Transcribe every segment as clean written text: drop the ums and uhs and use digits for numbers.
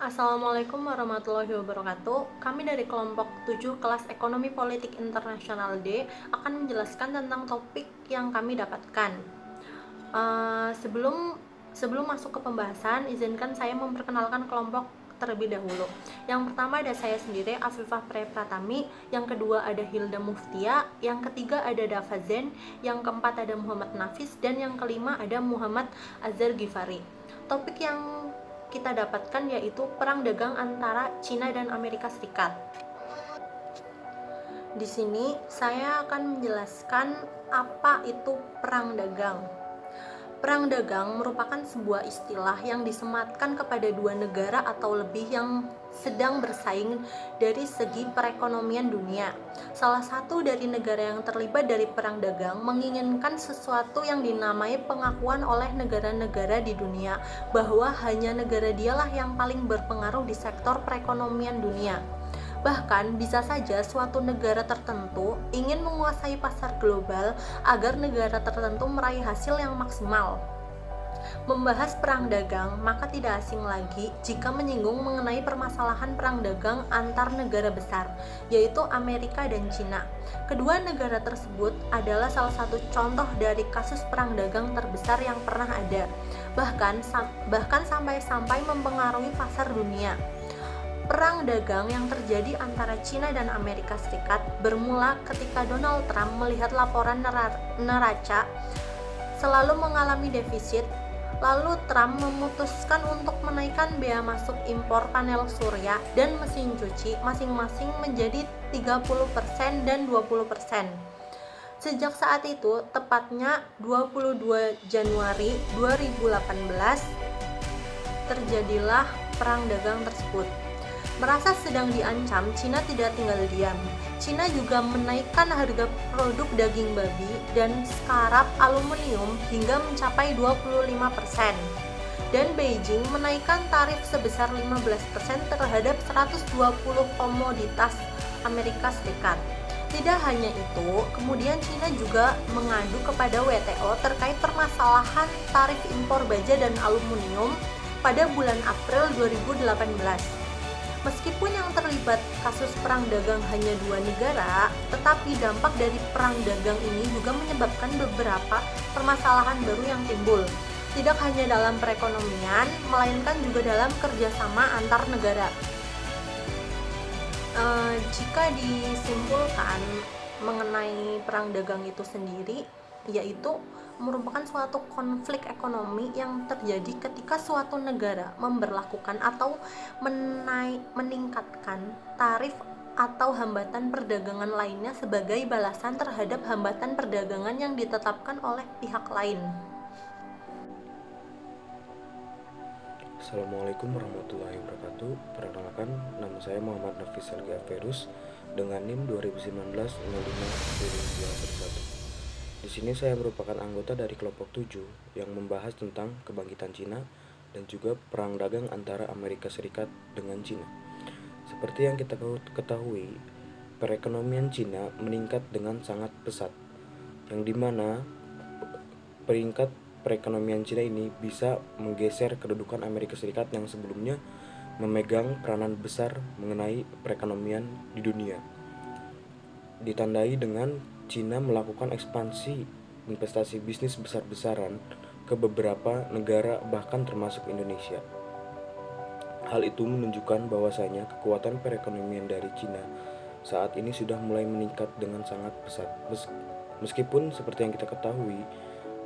Assalamualaikum warahmatullahi wabarakatuh. Kami dari kelompok 7 kelas Ekonomi Politik Internasional D akan menjelaskan tentang topik yang kami dapatkan. Sebelum masuk ke pembahasan, izinkan saya memperkenalkan kelompok terlebih dahulu. Yang pertama ada saya sendiri, Afifah Pratami. Yang kedua ada Hilda Muftia. Yang ketiga ada Dava Zen. Yang keempat ada Muhammad Nafis. Dan yang kelima ada Muhammad Azhar Gifari. Topik yang kita dapatkan yaitu perang dagang antara Cina dan Amerika Serikat. Di sini saya akan menjelaskan apa itu perang dagang. Perang dagang merupakan sebuah istilah yang disematkan kepada dua negara atau lebih yang sedang bersaing dari segi perekonomian dunia. Salah satu dari negara yang terlibat dari perang dagang menginginkan sesuatu yang dinamai pengakuan oleh negara-negara di dunia bahwa hanya negara dialah yang paling berpengaruh di sektor perekonomian dunia. Bahkan bisa saja suatu negara tertentu ingin menguasai pasar global agar negara tertentu meraih hasil yang maksimal. Membahas perang dagang, maka tidak asing lagi jika menyinggung mengenai permasalahan perang dagang antar negara besar, yaitu Amerika dan Cina. Kedua negara tersebut adalah salah satu contoh dari kasus perang dagang terbesar yang pernah ada, bahkan sampai mempengaruhi pasar dunia. Perang dagang yang terjadi antara Cina dan Amerika Serikat bermula ketika Donald Trump melihat laporan neraca selalu mengalami defisit. Lalu Trump memutuskan untuk menaikkan bea masuk impor panel surya dan mesin cuci masing-masing menjadi 30% dan 20%. Sejak saat itu, tepatnya 22 Januari 2018, terjadilah perang dagang tersebut. Merasa sedang diancam, Cina tidak tinggal diam. Cina juga menaikkan harga produk daging babi dan skarap aluminium hingga mencapai 25%. Dan Beijing menaikkan tarif sebesar 15% terhadap 120 komoditas Amerika Serikat. Tidak hanya itu, kemudian Cina juga mengadu kepada WTO terkait permasalahan tarif impor baja dan aluminium pada bulan April 2018. Meskipun yang terlibat kasus perang dagang hanya dua negara, tetapi dampak dari perang dagang ini juga menyebabkan beberapa permasalahan baru yang timbul. Tidak hanya dalam perekonomian, melainkan juga dalam kerjasama antar negara. Jika disimpulkan mengenai perang dagang itu sendiri, yaitu merupakan suatu konflik ekonomi yang terjadi ketika suatu negara memberlakukan atau meningkatkan tarif atau hambatan perdagangan lainnya sebagai balasan terhadap hambatan perdagangan yang ditetapkan oleh pihak lain. Assalamualaikum warahmatullahi wabarakatuh. Perkenalkan, nama saya Muhammad Nafis Algaferus dengan NIM 2019-05-2021. Di sini saya merupakan anggota dari kelompok 7 yang membahas tentang kebangkitan Cina dan juga perang dagang antara Amerika Serikat dengan Cina. Seperti yang kita ketahui, perekonomian Cina meningkat dengan sangat pesat, yang dimana peringkat perekonomian Cina ini bisa menggeser kedudukan Amerika Serikat yang sebelumnya memegang peranan besar mengenai perekonomian di dunia. Ditandai dengan Cina melakukan ekspansi investasi bisnis besar-besaran ke beberapa negara bahkan termasuk Indonesia. Hal itu menunjukkan bahwasanya kekuatan perekonomian dari Cina saat ini sudah mulai meningkat dengan sangat pesat. Meskipun seperti yang kita ketahui,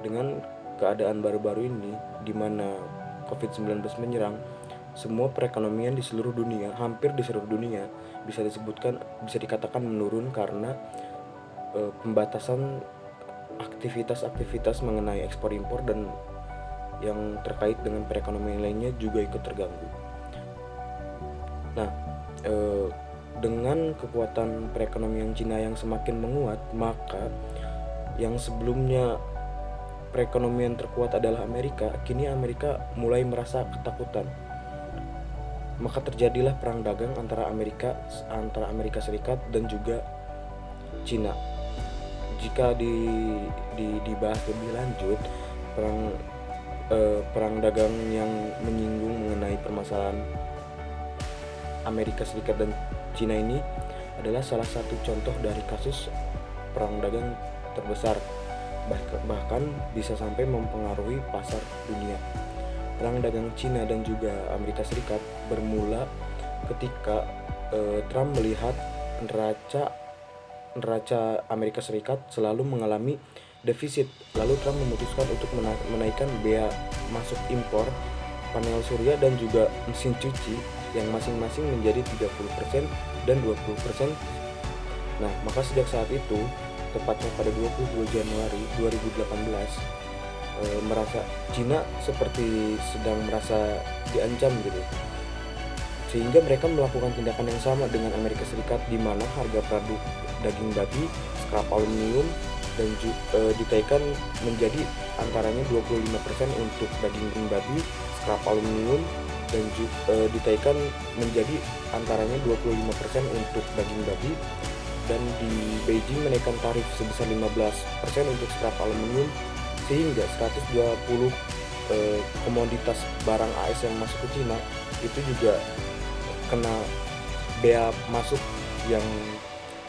dengan keadaan baru-baru ini di mana COVID-19 menyerang, semua perekonomian di seluruh dunia, hampir di seluruh dunia bisa dikatakan menurun karena pembatasan aktivitas-aktivitas mengenai ekspor impor dan yang terkait dengan perekonomian lainnya juga ikut terganggu. Nah, dengan kekuatan perekonomian Cina yang semakin menguat, maka yang sebelumnya perekonomian terkuat adalah Amerika, kini Amerika mulai merasa ketakutan. Maka terjadilah perang dagang antara Amerika Serikat dan juga Cina. Jika dibahas lebih lanjut, perang dagang yang menyinggung mengenai permasalahan Amerika Serikat dan Cina ini adalah salah satu contoh dari kasus perang dagang terbesar, bahkan bisa sampai mempengaruhi pasar dunia. Perang dagang Cina dan juga Amerika Serikat bermula ketika Trump melihat neraca Amerika Serikat selalu mengalami defisit. Lalu Trump memutuskan untuk menaikkan bea masuk impor panel surya dan juga mesin cuci yang masing-masing menjadi 30% dan 20%. Nah, maka sejak saat itu, tepatnya pada 22 Januari 2018, merasa Cina seperti sedang merasa diancam gitu. Sehingga mereka melakukan tindakan yang sama dengan Amerika Serikat, di mana harga produk daging babi, scrap aluminium dan ditaikkan menjadi antaranya 25% untuk daging babi, scrap aluminium, dan ditaikkan menjadi antaranya 25% untuk daging babi, dan di Beijing menaikkan tarif sebesar 15% untuk scrap aluminium, sehingga 120 komoditas barang AS yang masuk ke Cina itu juga kena bea masuk yang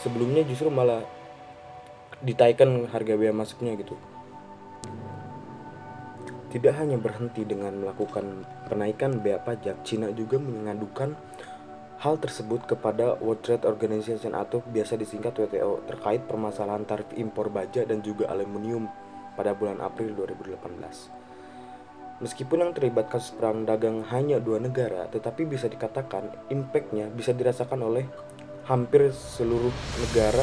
sebelumnya justru malah ditaikkan harga bea masuknya gitu. Tidak hanya berhenti dengan melakukan penaikan bea pajak, Cina juga mengadukan hal tersebut kepada World Trade Organization atau biasa disingkat WTO terkait permasalahan tarif impor baja dan juga aluminium pada bulan April 2018. Meskipun yang terlibat kasus perang dagang hanya 2 negara, tetapi bisa dikatakan impact-nya bisa dirasakan oleh hampir seluruh negara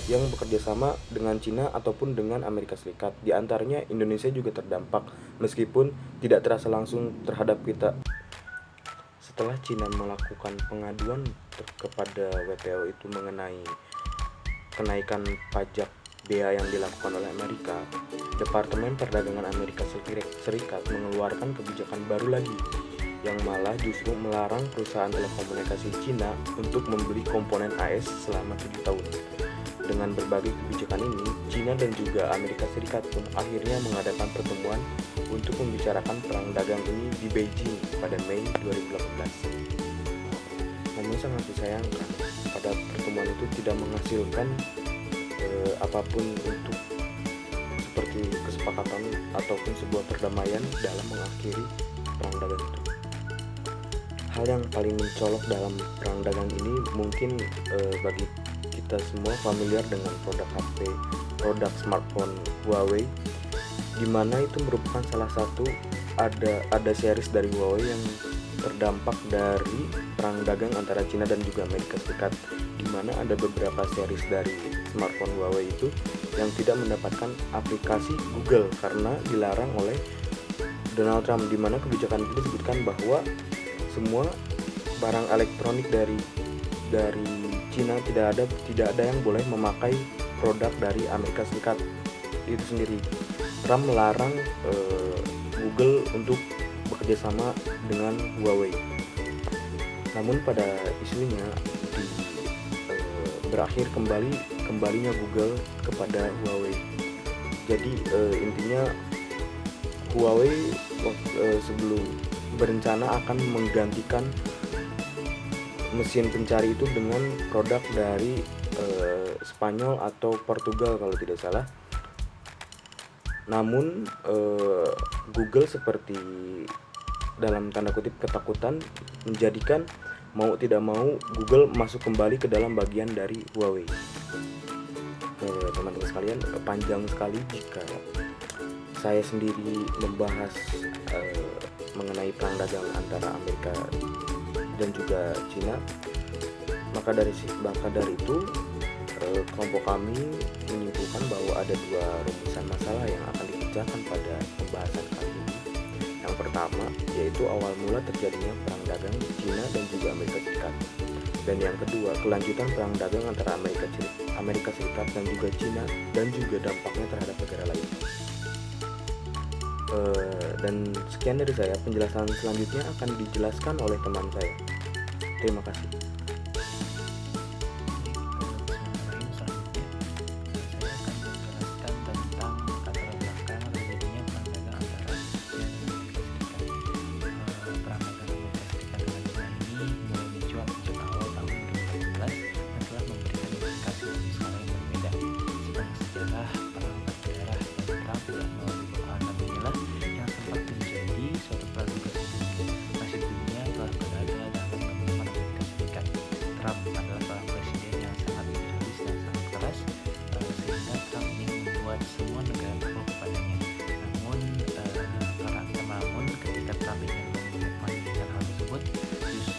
yang bekerja sama dengan Cina ataupun dengan Amerika Serikat. Di antaranya Indonesia juga terdampak meskipun tidak terasa langsung terhadap kita. Setelah Cina melakukan pengaduan kepada WTO itu mengenai kenaikan pajak bea yang dilakukan oleh Amerika, Departemen Perdagangan Amerika Serikat mengeluarkan kebijakan baru lagi yang malah justru melarang perusahaan telekomunikasi Cina untuk membeli komponen AS selama 7 tahun. Dengan berbagai kebijakan ini, Cina dan juga Amerika Serikat pun akhirnya mengadakan pertemuan untuk membicarakan perang dagang ini di Beijing pada Mei 2018. Namun sangat disayangkan, pada pertemuan itu tidak menghasilkan apapun untuk seperti kesepakatan ataupun sebuah perdamaian dalam mengakhiri perang dagang itu. Hal yang paling mencolok dalam perang dagang ini mungkin bagi kita semua familiar dengan produk HP, produk smartphone Huawei, di mana itu merupakan salah satu ada series dari Huawei yang terdampak dari perang dagang antara Cina dan juga Amerika Serikat, di mana ada beberapa series dari smartphone Huawei itu yang tidak mendapatkan aplikasi Google karena dilarang oleh Donald Trump, di mana kebijakan itu disebutkan bahwa semua barang elektronik dari Cina tidak ada yang boleh memakai produk dari Amerika Serikat itu sendiri. Trump melarang Google untuk bekerjasama dengan Huawei. Namun pada isunya berakhir kembalinya Google kepada Huawei. Jadi intinya Huawei sebelum berencana akan menggantikan mesin pencari itu dengan produk dari Spanyol atau Portugal kalau tidak salah. Namun Google seperti dalam tanda kutip ketakutan menjadikan mau tidak mau Google masuk kembali ke dalam bagian dari Huawei. Teman-teman sekalian, panjang sekali jika saya sendiri membahas mengenai perang dagang antara Amerika dan juga Cina. Maka dari itu kelompok kami menyimpulkan bahwa ada 2 rumusan masalah yang akan dipecahkan pada pembahasan kali ini. Yang pertama yaitu awal mula terjadinya perang dagang Cina dan juga Amerika Serikat. Dan yang kedua, kelanjutan perang dagang antara Amerika Serikat dan juga Cina dan juga dampaknya terhadap negara lain. Dan sekian dari saya, penjelasan selanjutnya akan dijelaskan oleh teman saya. Terima kasih. Perang dagang Amerika Serikat dengan Cina ini mulai mencuat sejak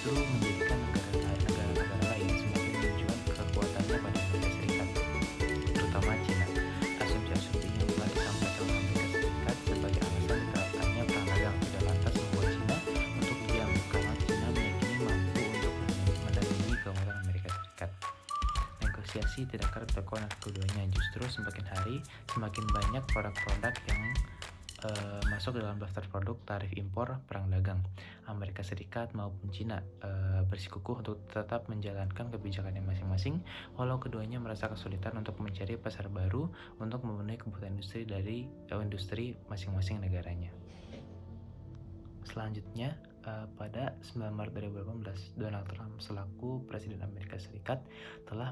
justru menjadikan negara-negara lain semakin menunjukkan kekuatannya pada Amerika Serikat, terutama China. Asumsi-asumsi yang telah disampaikan oleh Amerika Serikat sebagai alasan diterapkannya perang dagang tidak lantas membuat China untuk diam, karena China meyakini mampu untuk menandingi kekuatan Amerika Serikat. Negosiasi tidak akan terkonek keduanya, justru semakin hari semakin banyak produk-produk yang masuk dalam daftar produk tarif impor perang dagang. Amerika Serikat maupun China bersikukuh untuk tetap menjalankan kebijakannya masing-masing, walau keduanya merasa kesulitan untuk mencari pasar baru untuk memenuhi kebutuhan industri dari industri masing-masing negaranya. Selanjutnya, pada 9 Maret 2018, Donald Trump selaku Presiden Amerika Serikat telah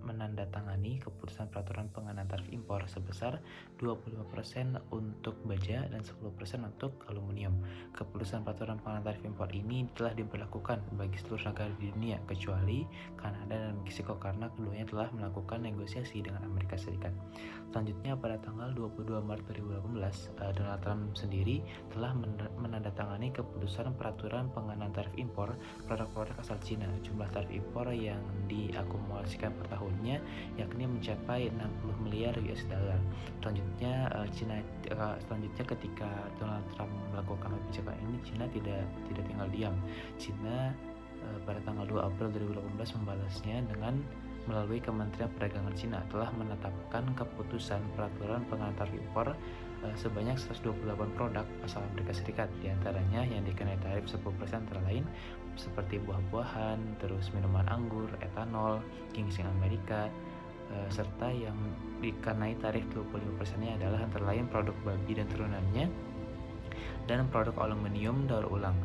menandatangani keputusan peraturan pengenaan tarif impor sebesar 25% untuk baja dan 10% untuk aluminium. Keputusan peraturan pengenaan tarif impor ini telah diberlakukan bagi seluruh negara di dunia kecuali Kanada dan Meksiko karena keduanya telah melakukan negosiasi dengan Amerika Serikat. Selanjutnya, pada tanggal 22 Maret 2018, Donald Trump sendiri telah menandatangani keputusan peraturan pengenaan tarif impor produk-produk asal Cina. Jumlah tarif impor yang diakumulasikan per tahunnya yakni mencapai 60 miliar US dollar. Selanjutnya ketika Donald Trump melakukan kebijakan ini, Cina tidak tinggal diam. Cina pada tanggal 2 April 2018 membalasnya dengan melalui Kementerian Perdagangan Cina telah menetapkan keputusan peraturan pengenaan tarif impor sebanyak 128 produk asal Amerika Serikat, diantaranya yang dikenai tarif 10% antara lain seperti buah-buahan, terus minuman anggur, etanol, ginseng Amerika, serta yang dikenai tarif 25%-nya adalah antara lain produk babi dan turunannya dan produk aluminium daur ulang.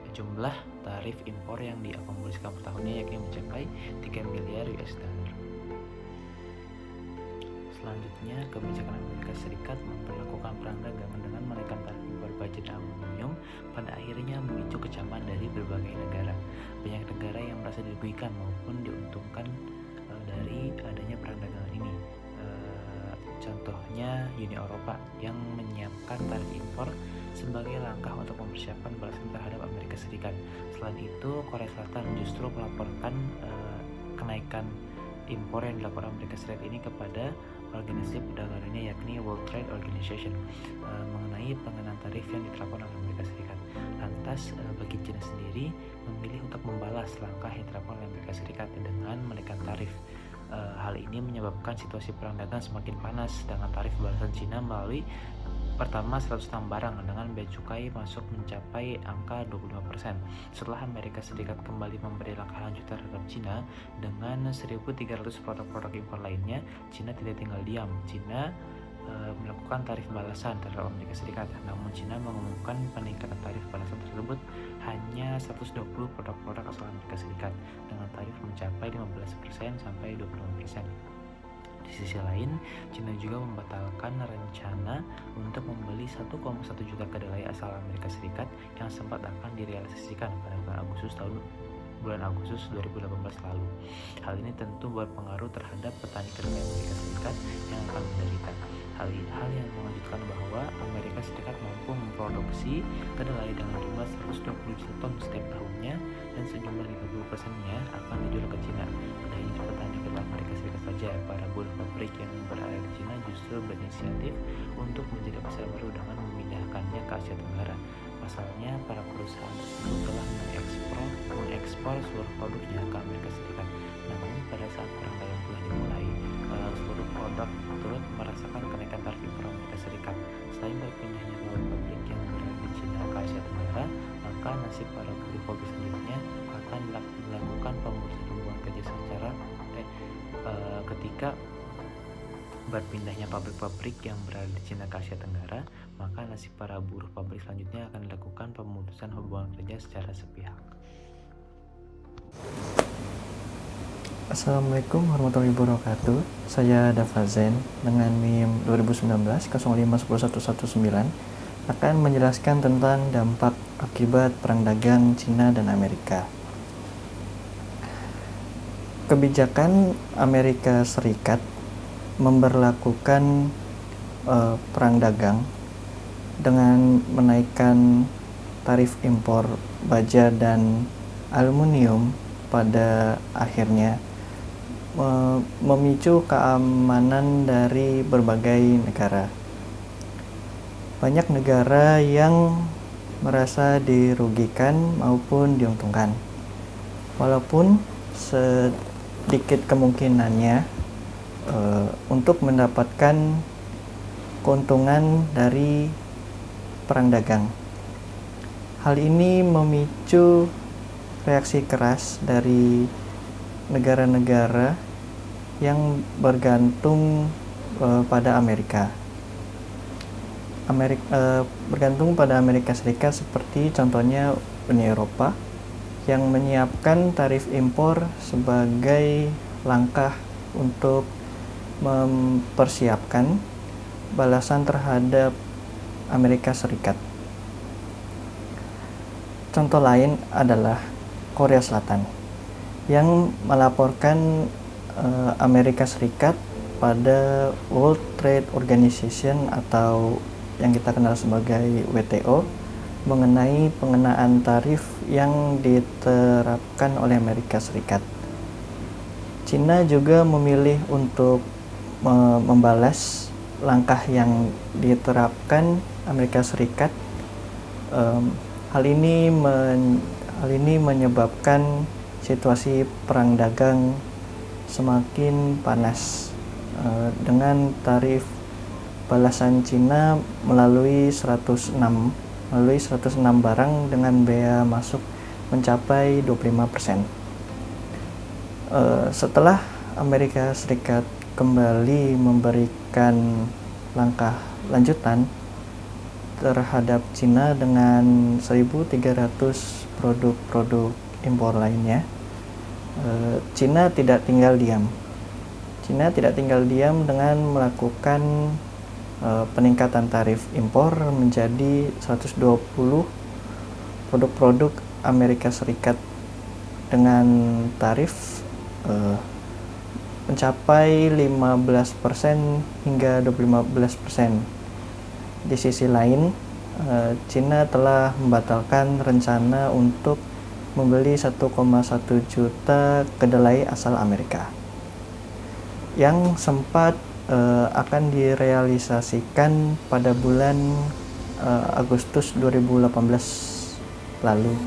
Jumlah tarif impor yang diakumulasikan per tahunnya yakni mencapai 3 miliar US dollar. Selanjutnya, kebijakan Amerika Serikat memperlakukan perang dagang dengan menaikkan tarif impor baja dan aluminium pada akhirnya memicu kecaman dari berbagai negara. Banyak negara yang merasa dirugikan maupun diuntungkan dari adanya perang dagangan ini. Contohnya Uni Eropa yang menyiapkan tarif impor sebagai langkah untuk mempersiapkan balasan terhadap Amerika Serikat. Selain itu, Korea Selatan justru melaporkan kenaikan impor yang dilakukan Amerika Serikat ini kepada organisasi perdagangannya yakni World Trade Organization mengenai pengenaan tarif yang diterapkan oleh Amerika Serikat. Lantas bagi China sendiri memilih untuk membalas langkah yang diterapkan oleh Amerika Serikat dengan menaikkan tarif. Hal ini menyebabkan situasi perang dagang semakin panas dengan tarif balasan Cina melalui pertama 106 barang dengan bea cukai masuk mencapai angka 25%. Setelah Amerika Serikat kembali memberi langkah lanjutan terhadap Cina dengan 1.300 produk-produk impor lainnya, Cina tidak tinggal diam. Cina melakukan tarif balasan terhadap Amerika Serikat. Namun Cina mengumumkan peningkatan tarif balasan tersebut hanya 120 produk-produk asal Amerika Serikat dengan tarif mencapai 15% sampai 25%. Di sisi lain, Cina juga membatalkan rencana untuk membeli 1,1 juta kedelai asal Amerika Serikat yang sempat akan direalisasikan pada bulan Agustus 2018 lalu. Hal ini tentu berpengaruh terhadap petani kedelai Amerika Serikat yang akan menderita. Hal yang mengejutkan bahwa Amerika Serikat mampu memproduksi kedelai dengan jumlah 120 juta ton setiap tahunnya dan sejumlah 50%-nya akan dijual ke Cina. Tidak hanya petani kedelai Amerika Serikat saja, para buruh pabrik yang berada di Cina justru berinisiatif untuk menjadi pasar baru dengan memindahkannya ke Asia Tenggara. Pasalnya, para perusahaan tersebut telah mengekspor seluruh produknya ke Amerika Serikat. Namun, pada saat perang dagang telah dimulai, seluruh produk turut merasakan kenaikan tarif impor Amerika Serikat. Selain berpindahnya pabrik yang berada di Cina ke Asia Tenggara, maka nasib para buruh pabrik selanjutnya akan dilakukan pemutusan hubungan kerja secara ketika berpindahnya pabrik-pabrik yang berada di Cina ke Asia Tenggara, maka nasib para buruh pabrik selanjutnya akan dilakukan pemutusan hubungan kerja secara sepihak. Assalamualaikum warahmatullahi wabarakatuh. Saya Dava Zen dengan NIM 2019-051119 akan menjelaskan tentang dampak akibat perang dagang Cina dan Amerika. Kebijakan Amerika Serikat memberlakukan perang dagang dengan menaikkan tarif impor baja dan aluminium pada akhirnya memicu keamanan dari berbagai negara. Banyak negara yang merasa dirugikan maupun diuntungkan. Walaupun sedikit kemungkinannya untuk mendapatkan keuntungan dari perang dagang. Hal ini memicu reaksi keras dari negara-negara yang bergantung pada bergantung pada Amerika Serikat, seperti contohnya Uni Eropa yang menyiapkan tarif impor sebagai langkah untuk mempersiapkan balasan terhadap Amerika Serikat. Contoh lain adalah Korea Selatan yang melaporkan Amerika Serikat pada World Trade Organization atau yang kita kenal sebagai WTO mengenai pengenaan tarif yang diterapkan oleh Amerika Serikat. Cina juga memilih untuk membalas langkah yang diterapkan Amerika Serikat. Hal ini menyebabkan situasi perang dagang semakin panas dengan tarif balasan Cina melalui 106 barang dengan bea masuk mencapai 25%. Setelah Amerika Serikat kembali memberikan langkah lanjutan terhadap Cina dengan 1.300 produk-produk impor lainnya, Cina tidak tinggal diam. Cina tidak tinggal diam dengan melakukan peningkatan tarif impor menjadi 120 produk-produk Amerika Serikat dengan tarif mencapai 15% hingga 25%. Di sisi lain, Cina telah membatalkan rencana untuk membeli 1,1 juta kedelai asal Amerika yang sempat akan direalisasikan pada bulan Agustus 2018 lalu.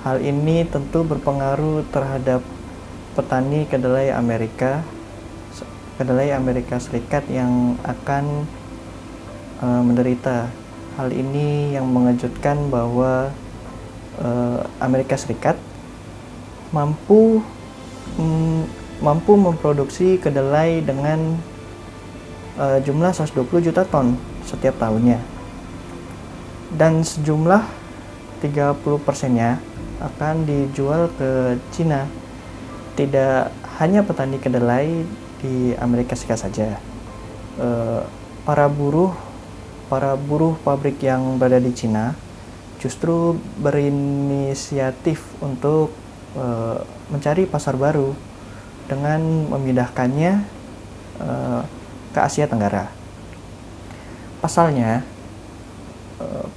Hal ini tentu berpengaruh terhadap petani kedelai Amerika Serikat yang akan menderita. Hal ini yang mengejutkan bahwa Amerika Serikat mampu memproduksi kedelai dengan jumlah 120 juta ton setiap tahunnya, dan sejumlah 30%-nya akan dijual ke Cina. Tidak hanya petani kedelai di Amerika Serikat saja, para buruh pabrik yang berada di Cina justru berinisiatif untuk mencari pasar baru dengan memindahkannya ke Asia Tenggara. Pasalnya,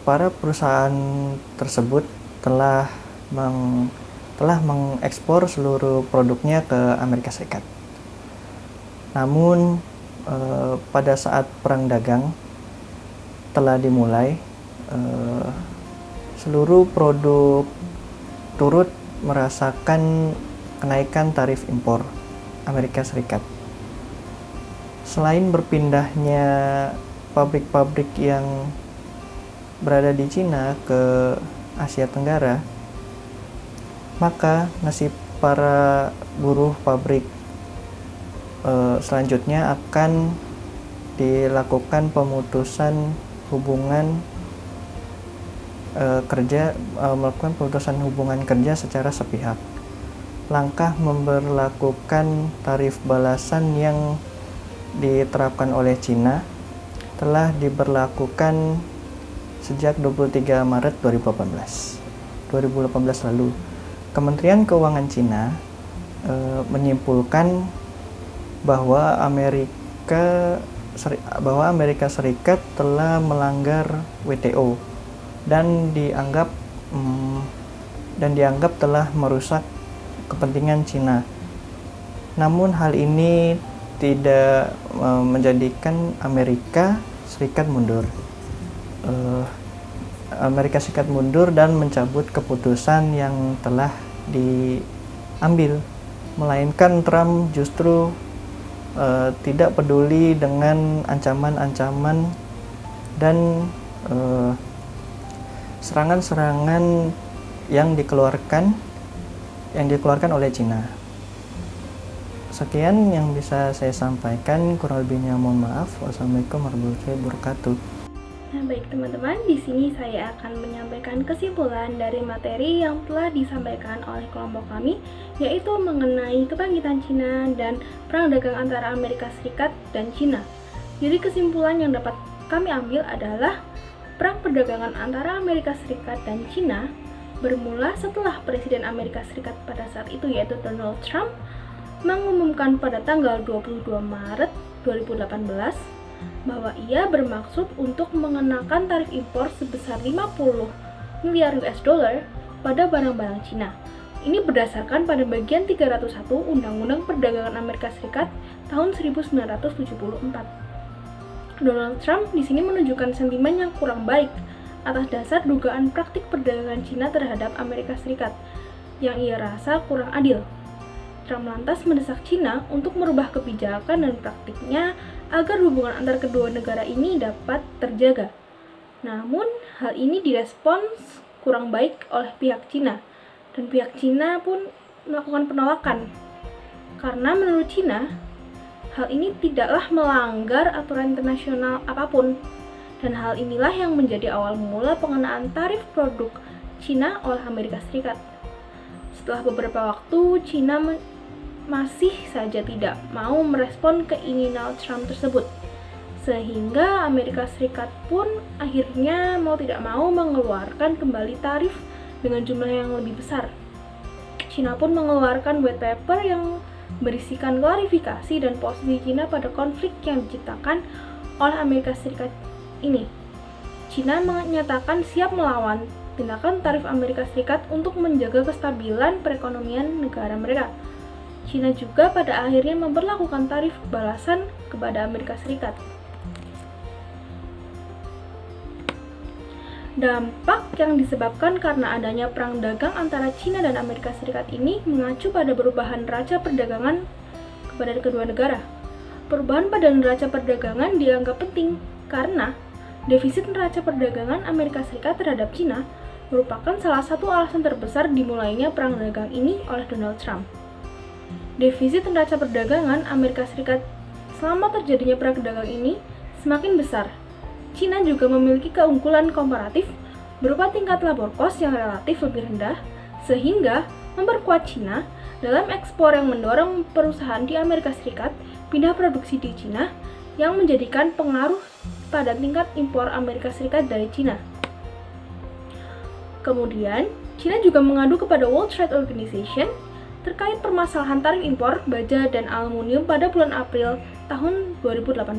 para perusahaan tersebut telah mengekspor seluruh produknya ke Amerika Serikat. Namun, pada saat perang dagang telah dimulai, seluruh produk turut merasakan kenaikan tarif impor Amerika Serikat. Selain berpindahnya pabrik-pabrik yang berada di Cina ke Asia Tenggara, maka nasib para buruh pabrik selanjutnya akan dilakukan pemutusan hubungan kerja secara sepihak. Langkah memberlakukan tarif balasan yang diterapkan oleh Cina telah diberlakukan sejak 23 Maret 2018 lalu. Kementerian Keuangan Cina menyimpulkan bahwa Amerika Serikat telah melanggar WTO dan dianggap dan dianggap telah merusak kepentingan Cina. Namun hal ini tidak menjadikan Amerika Serikat mundur. Amerika Serikat mundur dan mencabut keputusan yang telah diambil, melainkan Trump justru tidak peduli dengan ancaman-ancaman dan serangan-serangan yang dikeluarkan oleh Cina. Sekian yang bisa saya sampaikan, kurang lebihnya mohon maaf. Wassalamualaikum warahmatullahi wabarakatuh. Nah, baik teman-teman, di sini saya akan menyampaikan kesimpulan dari materi yang telah disampaikan oleh kelompok kami, yaitu mengenai kebangkitan Cina dan perang dagang antara Amerika Serikat dan Cina. Jadi kesimpulan yang dapat kami ambil adalah perang perdagangan antara Amerika Serikat dan Cina bermula setelah Presiden Amerika Serikat pada saat itu, yaitu Donald Trump, mengumumkan pada tanggal 22 Maret 2018 bahwa ia bermaksud untuk mengenakan tarif impor sebesar 50 miliar US dollar pada barang-barang Cina. Ini berdasarkan pada bagian 301 Undang-Undang Perdagangan Amerika Serikat tahun 1974. Donald Trump di sini menunjukkan sentimen yang kurang baik atas dasar dugaan praktik perdagangan Cina terhadap Amerika Serikat yang ia rasa kurang adil. Trump lantas mendesak Cina untuk merubah kebijakan dan praktiknya agar hubungan antar kedua negara ini dapat terjaga. Namun, hal ini direspons kurang baik oleh pihak Cina, dan pihak Cina pun melakukan penolakan. Karena menurut Cina, hal ini tidaklah melanggar aturan internasional apapun, dan hal inilah yang menjadi awal mula pengenaan tarif produk Cina oleh Amerika Serikat. Setelah beberapa waktu, Cina masih saja tidak mau merespon keinginan Trump tersebut, sehingga Amerika Serikat pun akhirnya mau tidak mau mengeluarkan kembali tarif dengan jumlah yang lebih besar. Cina pun mengeluarkan white paper yang berisikan klarifikasi dan posisi Cina pada konflik yang diciptakan oleh Amerika Serikat ini. Cina menyatakan siap melawan tindakan tarif Amerika Serikat untuk menjaga kestabilan perekonomian negara mereka. Cina juga pada akhirnya memperlakukan tarif balasan kepada Amerika Serikat. Dampak yang disebabkan karena adanya perang dagang antara Cina dan Amerika Serikat ini mengacu pada perubahan neraca perdagangan kepada kedua negara. Perubahan pada neraca perdagangan dianggap penting karena defisit neraca perdagangan Amerika Serikat terhadap Cina merupakan salah satu alasan terbesar dimulainya perang dagang ini oleh Donald Trump. Defisit neraca perdagangan Amerika Serikat selama terjadinya perang dagang ini semakin besar. Cina juga memiliki keunggulan komparatif berupa tingkat labor cost yang relatif lebih rendah, sehingga memperkuat Cina dalam ekspor yang mendorong perusahaan di Amerika Serikat pindah produksi di Cina yang menjadikan pengaruh pada tingkat impor Amerika Serikat dari Cina. Kemudian, Cina juga mengadu kepada World Trade Organization terkait permasalahan tarif impor baja dan aluminium pada bulan April tahun 2018.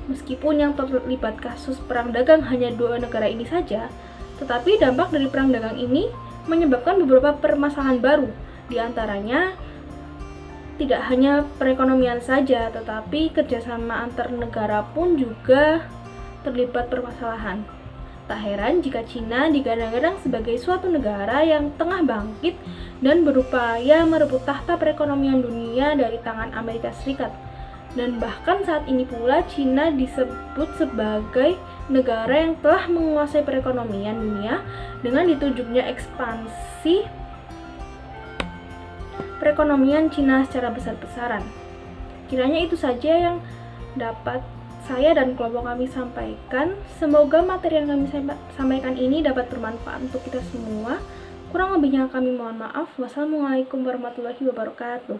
Meskipun yang terlibat kasus perang dagang hanya dua negara ini saja, tetapi dampak dari perang dagang ini menyebabkan beberapa permasalahan baru. Di antaranya, tidak hanya perekonomian saja, tetapi kerjasama antar negara pun juga terlibat permasalahan. Tak heran jika Cina digadang-gadang sebagai suatu negara yang tengah bangkit dan berupaya merebut tahta perekonomian dunia dari tangan Amerika Serikat. Dan bahkan saat ini pula Cina disebut sebagai negara yang telah menguasai perekonomian dunia dengan ditunjuknya ekspansi perekonomian Cina secara besar-besaran. Kiranya itu saja yang dapat saya dan kelompok kami sampaikan. Semoga materi yang kami sampaikan ini dapat bermanfaat untuk kita semua. Kurang lebihnya kami mohon maaf. Wassalamualaikum warahmatullahi wabarakatuh.